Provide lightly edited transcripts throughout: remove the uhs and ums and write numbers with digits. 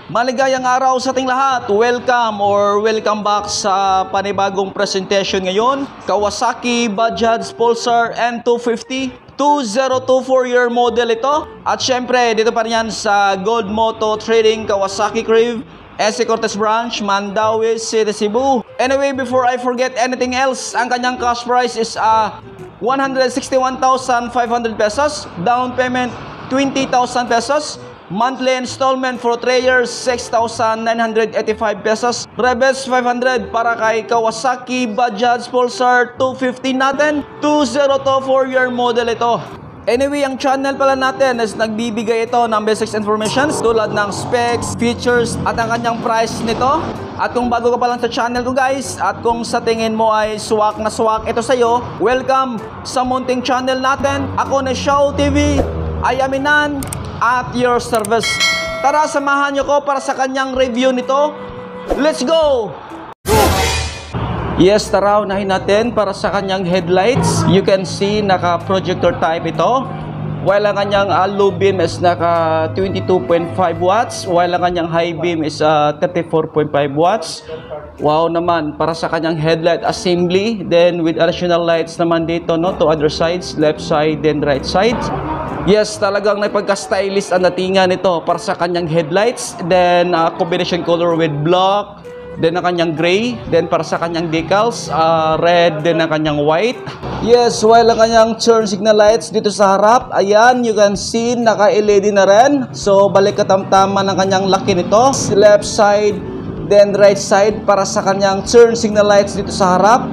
Maligayang araw sa ating lahat. Welcome back sa panibagong presentation ngayon. Kawasaki Bajaj Pulsar N250 2024 year model ito. At syempre, dito pa rin yan sa Gold Moto Trading Kawasaki Crib, S.C. Cortez Branch, Mandaue City, Cebu. Anyway, before I forget anything else, ang kanyang cash price is 161,500 pesos. Down payment 20,000 pesos. Monthly installment for 3 years, 6,985 pesos. Reverse 500 para kay Kawasaki Bajaj Pulsar 250 natin. 2024 year model ito. Anyway, ang channel pala natin is nagbibigay ito ng basic informations tulad ng specs, features, at ang kanyang price nito. At kung bago ka pa lang sa channel ko guys, at kung sa tingin mo ay swak na swak ito sa'yo, welcome sa munting channel natin. Ako na Show TV, I am Inan, at your service. Tara, samahan nyo ko para sa kanyang review nito. Let's go! Yes, tara, unahin natin para sa kanyang headlights. You can see, naka-projector type ito. While ang kanyang low beam is naka 22.5 watts. While ang kanyang high beam is 34.5 watts. Wow naman, para sa kanyang headlight assembly. Then with additional lights naman dito, no, to other sides, left side, then right side. Yes, talagang napagka-stylish ang datingan nito para sa kanyang headlights. Then, combination color with black. Then, ang kanyang gray. Then, para sa kanyang decals, red. Then, ang kanyang white. Yes, while ang kanyang turn signal lights dito sa harap, ayan, you can see, naka-LED na rin. So, balik katamtaman ang kanyang laki nito. Left side, then right side para sa kanyang turn signal lights dito sa harap.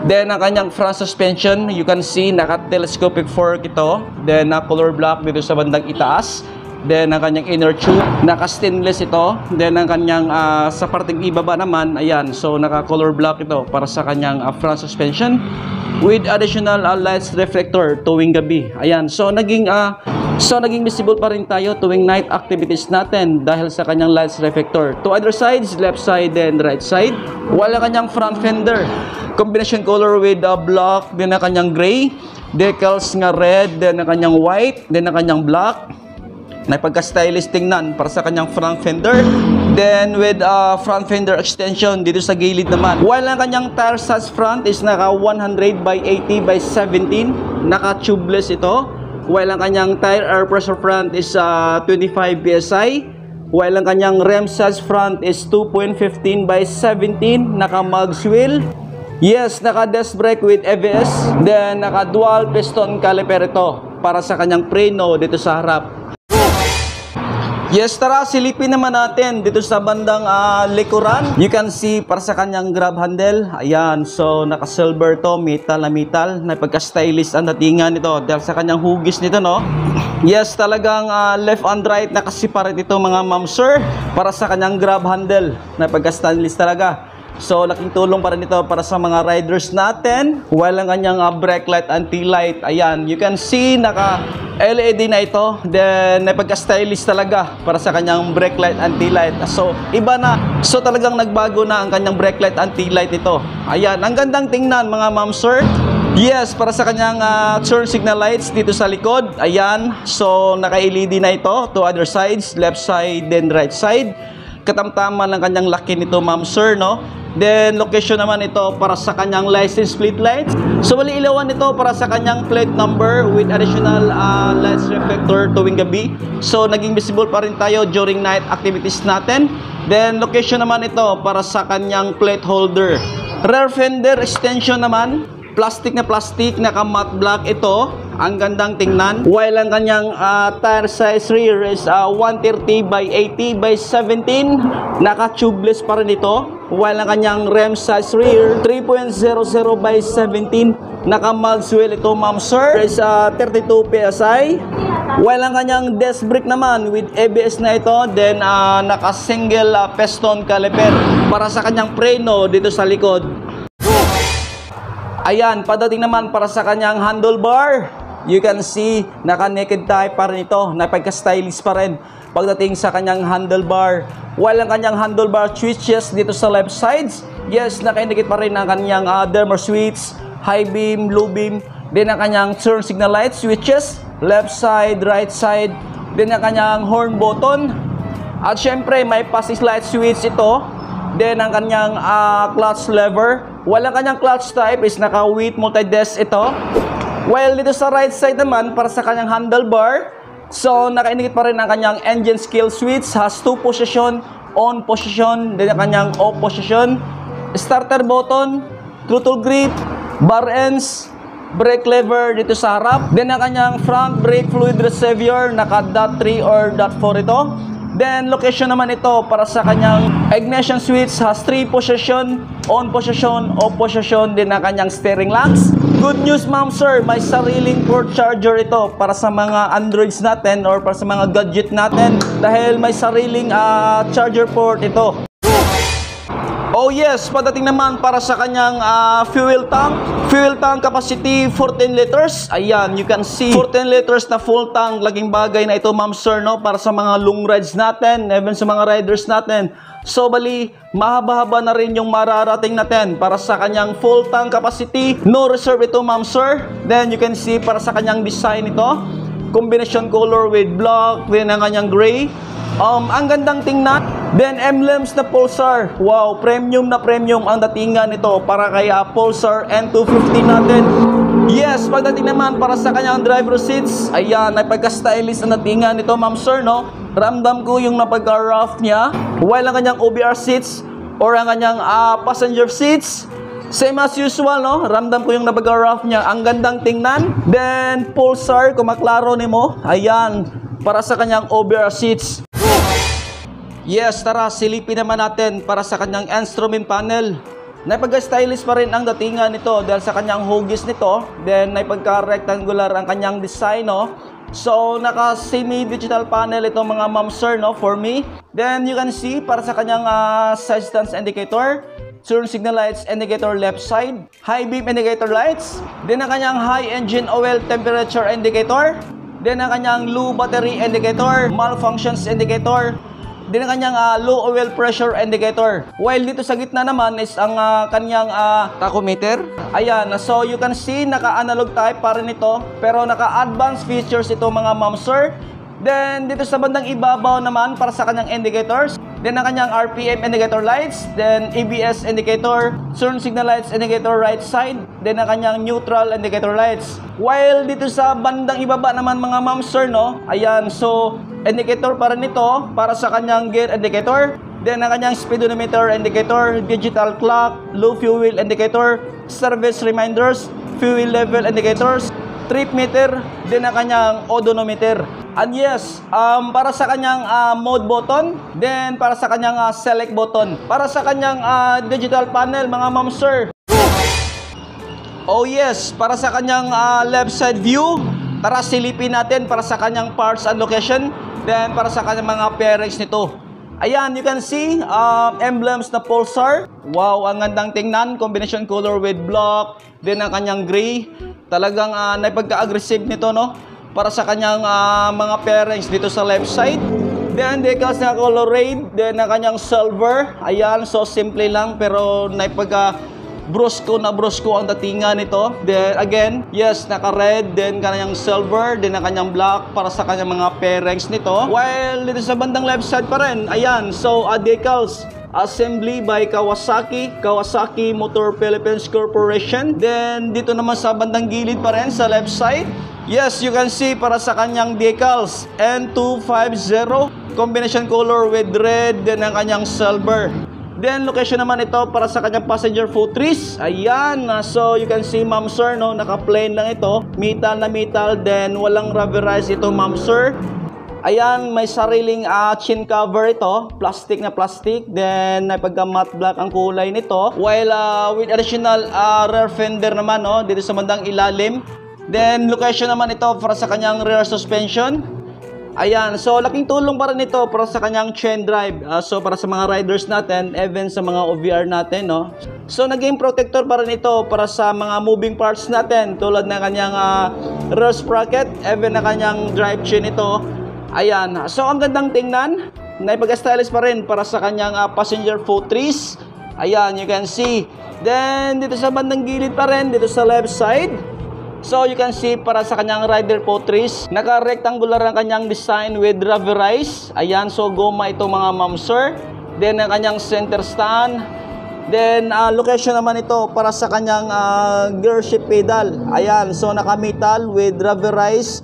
Then, ang kanyang front suspension, you can see, naka-telescopic fork ito. Then, color black dito sa bandang itaas. Then, ang kanyang inner tube, naka-stainless ito. Then, ang kanyang, sa parteng ibaba naman, ayan. So, naka-color black ito para sa kanyang front suspension. With additional lights reflector tuwing gabi. Ayan. So, naging visible pa rin tayo tuwing night activities natin dahil sa kanyang lights reflector. To other sides, left side and right side. Wala kanyang front fender. Combination color with black, then ang kanyang gray. Decals nga red, then ang kanyang white, then ang kanyang black. Napagka-stylish tingnan para sa kanyang front fender. Then with front fender extension dito sa gilid naman. While ang kanyang tire size front is naka 100 by 80 by 17. Naka tubeless ito. While ang kanyang tire air pressure front is 25 PSI. While ang kanyang rim size front is 2.15 by 17. Naka mugs wheel. Yes, naka disc brake with ABS. Then naka dual piston caliper ito para sa kanyang preno dito sa harap. Yes, tara, silipin naman natin dito sa bandang likuran. You can see para sa kanyang grab handle. Ayan, so naka-silver to, metal na metal. Napagka-stylish ang datingan nito dahil sa kanyang hugis nito, no? Yes, talagang left and right nakasiparate ito mga ma'am sir para sa kanyang grab handle. Napagka-stylish talaga. So, laking tulong pa rin ito para sa mga riders natin. While ang kanyang brake light, anti-light, ayan, you can see, naka-LED na ito. Then, napagka-stylish talaga para sa kanyang brake light, anti-light. So, iba na. So, talagang nagbago na ang kanyang brake light, anti-light ito. Ayan, ang gandang tingnan mga ma'am sir. Yes, para sa kanyang turn signal lights dito sa likod. Ayan, so, naka-LED na ito. To other sides, left side, then right side. Katamtaman ng kanyang laki nito ma'am sir, no? Then location naman ito para sa kanyang license plate lights. So wali ilawan ito para sa kanyang plate number with additional lights reflector tuwing gabi. So naging visible pa rin tayo during night activities natin. Then location naman ito para sa kanyang plate holder. Rear fender extension naman, plastic na matte black ito. Ang gandang tingnan. While ang kanyang tire size rear is 130 by 80 by 17. Naka-tubeless pa rin ito. While ang kanyang rim size rear 3.00 by 17. Naka-mugs wheel ito ma'am sir. Is 32 PSI. While ang kanyang disc brake naman with ABS na ito. Then naka-single piston caliper para sa kanyang preno dito sa likod. Ayan, padating naman para sa kanyang handlebar. You can see, naka-naked type pa rin ito. Napagka-stylish pa rin pagdating sa kanyang handlebar. While ang kanyang handlebar switches dito sa left sides, yes, naka-indicate pa rin ang kanyang dimmer switch, high beam, low beam. Then ang kanyang turn signal light switches, left side, right side. Then ang kanyang horn button. At syempre, may passing light switch ito. Then, ang kanyang clutch lever. Walang kanyang clutch type is naka-with multi-desk ito. While dito sa right side naman, para sa kanyang handlebar, so nakaindicate pa rin ang kanyang engine skill switch. Has 2 position, on position, then ang kanyang off position. Starter button, throttle grip, bar ends, brake lever dito sa harap. Then ang kanyang front brake fluid reservoir, naka .3 or .4 ito. Then location naman ito para sa kanyang ignition switch, has 3 position, on position, off position, din ang kanyang steering locks. Good news ma'am sir, may sariling port charger ito para sa mga Androids natin or para sa mga gadget natin dahil may sariling charger port ito. Oh yes, padating naman para sa kanyang fuel tank. Fuel tank capacity 14 liters. Ayan, you can see 14 liters na full tank. Laging bagay na ito ma'am sir, no? Para sa mga long rides natin, even sa mga riders natin. So bali, mahaba-haba na rin yung mararating natin para sa kanyang full tank capacity. No reserve ito ma'am sir. Then you can see para sa kanyang design ito. Combination color with black, then ang kanyang gray. Ang gandang tingnan. Then emblems na Pulsar. Wow, premium na premium ang datingan nito para kay Pulsar N250 natin. Yes, pagdating naman para sa kanyang driver seats, ayan, ay pagka-stylish ang datingan nito ma'am sir, no? Ramdam ko yung napagka-rough niya. While ang kanyang OBR seats or ang kanyang passenger seats, same as usual, no? Ramdam ko yung napagka-rough niya. Ang gandang tingnan. Then Pulsar, kung maklaro nimo, ayan, para sa kanyang OBR seats. Yes, tara, silipin naman natin para sa kanyang instrument panel. Napagka-stylish pa rin ang datingan nito dahil sa kanyang hugis nito. Then, napagka-rectangular ang kanyang design, no? So, naka-semi-digital panel ito mga ma'am sir, no? For me. Then, you can see para sa kanyang side stance indicator, turn signal lights indicator left side, high beam indicator lights, then ang kanyang high engine oil temperature indicator, then ang kanyang low battery indicator, malfunctions indicator, din ang kanyang low oil pressure indicator. While dito sa gitna naman is ang kanyang tachometer. Ayan, so you can see naka-analog type pa rin ito, pero naka-advanced features ito mga ma'am sir. Then dito sa bandang ibabaw naman para sa kanyang indicators, then ang kanyang RPM indicator lights, then ABS indicator, turn signal lights indicator right side, then ang kanyang neutral indicator lights. While dito sa bandang ibaba naman mga ma'am sir, no? Ayan, so indicator pa rin ito para sa kanyang gear indicator, then ang kanyang speedometer indicator, digital clock, low fuel indicator, service reminders, fuel level indicators, trip meter, then ang kanyang odometer. And yes, para sa kanyang mode button, then para sa kanyang select button, para sa kanyang digital panel mga ma'am sir. Oh yes, para sa kanyang left side view, tara silipin natin para sa kanyang parts and location, then para sa kanyang mga pairings nito. Ayan, you can see emblems na Pulsar. Wow, ang gandang tingnan, combination color with black, then ang kanyang gray. Talagang napagka-aggressive nito, no? Para sa kanyang mga pairings dito sa left side. Then decals na color red, then ang kanyang silver. Ayan, so simple lang pero brusco ang datingan nito. Then again, yes, naka-red, then kanyang silver, then ang kanyang black para sa kanyang mga pairings nito. While dito sa bandang left side pa rin, ayan, so decals assembly by Kawasaki Motor Philippines Corporation. Then dito naman sa bandang gilid pa rin sa left side, yes, you can see para sa kanyang decals N250, combination color with red, then ang kanyang silver. Then location naman ito para sa kanyang passenger footrest. Ayan, so you can see ma'am sir, no, naka-plain lang ito, metal na metal, then walang rubberized ito ma'am sir. Ayan, may sariling chin cover ito, plastic na plastic, then napagka-matte black ang kulay nito. While with additional rear fender naman, no, dito sa bandang ilalim. Then location naman ito para sa kanyang rear suspension. Ayan, so laking tulong para nito para sa kanyang chain drive. So para sa mga riders natin, even sa mga OVR natin, no. So naging protector para nito para sa mga moving parts natin tulad ng kanyang rear sprocket, even na kanyang drive chain ito. Ayan, so ang gandang tingnan, naipag-stylish pa rin para sa kanyang passenger footrest. Ayan, you can see. Then dito sa bandang gilid pa rin, dito sa left side, So you can see para sa kanyang rider Potris, naka-rectangular ang kanyang design with rubberized. Ayan, so goma ito mga ma'am sir. Then ang kanyang center stand. Then location naman ito para sa kanyang gear shift pedal. Ayan, so naka-metal with rubberized,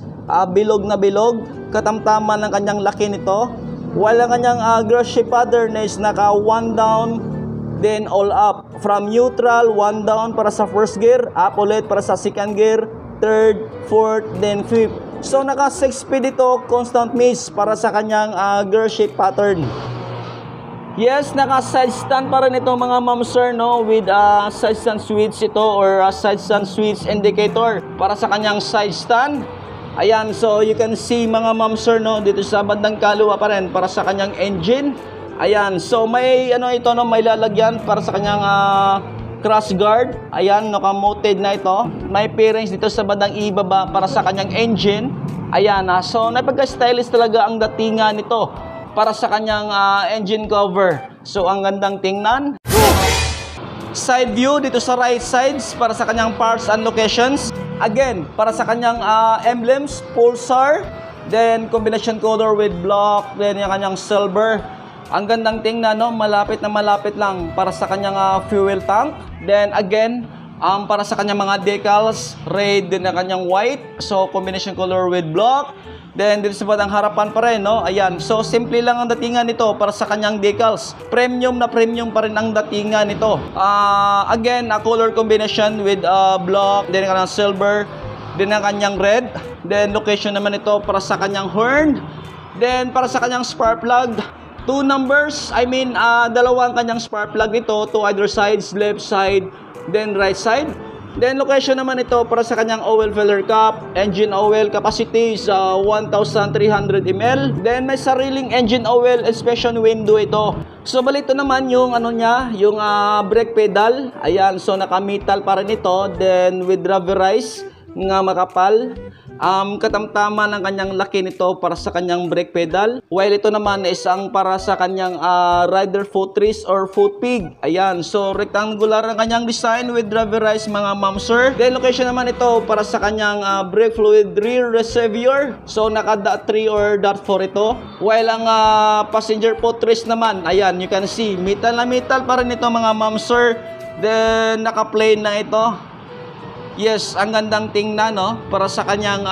bilog na bilog. Katamtaman ng kanyang laki nito. While ang kanyang gear shift pattern is naka 1 down, then all up. From neutral, 1 down para sa first gear, up ulit para sa second gear, third, fourth, then fifth. So naka 6 speed ito, constant miss para sa kanyang gear shift pattern. Yes, naka side stand para nito mga ma'am sir, no, with side stand switch ito or side stand switch indicator para sa kanyang side stand. Ayan, so you can see mga ma'am sir, no, dito sa bandang kaliwa pa rin para sa kanyang engine. Ayan, so may ano ito, no, may lalagyan para sa kanyang crash guard. Ayan, naka-mounted na ito. May pairings dito sa bandang ibaba para sa kanyang engine. Ayan, so napaka-stylish talaga ang datingan nito para sa kanyang engine cover. So ang gandang tingnan. Side view dito sa right sides para sa kanyang parts and locations. Again, para sa kanyang emblems, Pulsar, then combination color with black, then yung kanyang silver. Ang gandang tingnan, no, malapit na malapit lang para sa kanyang fuel tank. Then again, para sa kanyang mga decals, red din ang kanyang white. So combination color with black. Then dito sa bandang harapan pa rin, no. Ayan. So simple lang ang datingan nito para sa kanyang decals. Premium na premium pa rin ang datingan nito. Again, a color combination with black, then ang kanyang silver, then ang kanyang red. Then location naman ito para sa kanyang horn. Then para sa kanyang spark plug, 2 numbers, dalawang kanyang spark plug ito, to either sides, left side, then right side. Then location naman ito para sa kanyang oil filler cap, engine oil capacity is 1,300 ml. Then may sariling engine oil inspection window ito. So balito naman yung ano niya, yung brake pedal. Ayan, so naka-metal pa rin ito, then with rubberized nga makapal. Katamtaman ang kanyang laki nito para sa kanyang brake pedal. While ito naman is ang para sa kanyang rider Potris or foot pig. Ayan, so rectangular ang kanyang design with rubberized mga ma'am sir. Then location naman ito para sa kanyang brake fluid rear reservoir. So naka .3 or .4 ito. While ang passenger Potris naman, ayan, you can see, metal na metal pa rin ito mga ma'am sir. Then naka plain na ito. Yes, ang gandang tingnan, no, para sa kanyang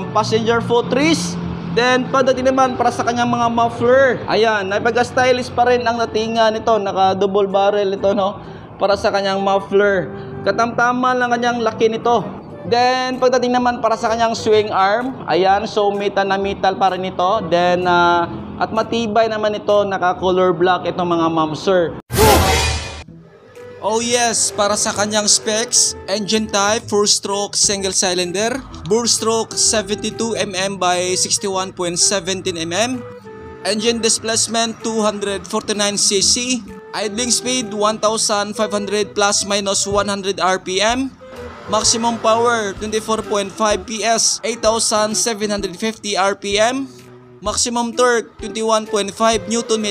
passenger Potris. Then pagdating naman para sa kanyang mga muffler. Ayan, napaka-stylish pa rin ang datingan nito. Naka double barrel ito, no, para sa kanyang muffler. Katamtaman lang kanyang laki nito. Then pagdating naman para sa kanyang swing arm, ayan, so metal na metal pa rin ito. Then at matibay naman ito, naka color black ito mga ma'am sir. Oh yes, para sa kanyang specs, engine type 4-stroke single cylinder, bore stroke 72 mm by 61.17 mm, engine displacement 249 cc, idling speed 1,500 plus minus 100 rpm, maximum power 24.5 PS 8,750 rpm, maximum torque 21.5 Nm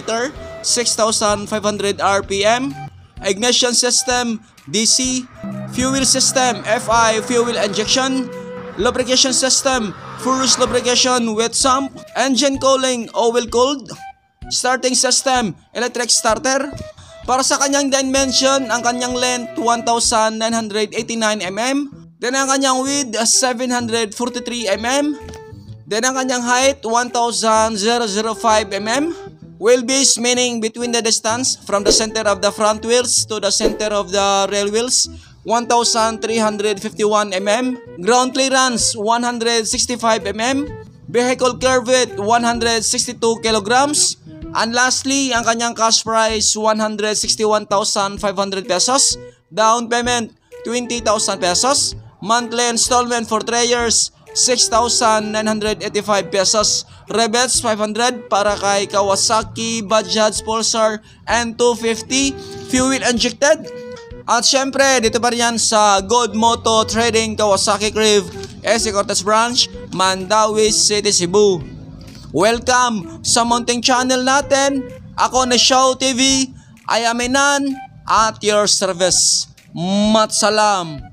6,500 rpm, ignition system DC, fuel system FI fuel injection, lubrication system Furus lubrication with sump, engine cooling oil cooled, starting system electric starter. Para sa kanyang dimension, ang kanyang length 1,989 mm, then ang kanyang width 743 mm, then ang kanyang height 1,005 mm. Wheelbase meaning between the distance from the center of the front wheels to the center of the rear wheels 1,351 mm. Ground clearance 165 mm. Vehicle curve width 162 kilograms. And lastly, ang kanyang cash price 161,500 pesos. Down payment 20,000 pesos. Monthly installment for 3 years 6,985 pesos. Rebates 500 para kay Kawasaki, Bajaj Pulsar N250 fuel injected. At syempre, dito pa rin yan sa Good Moto Trading Kawasaki Crib, S.C. Cortez Branch, Mandawi City, Cebu. Welcome sa munting channel natin. Ako na Show TV. I am Inan at your service. Matsalam.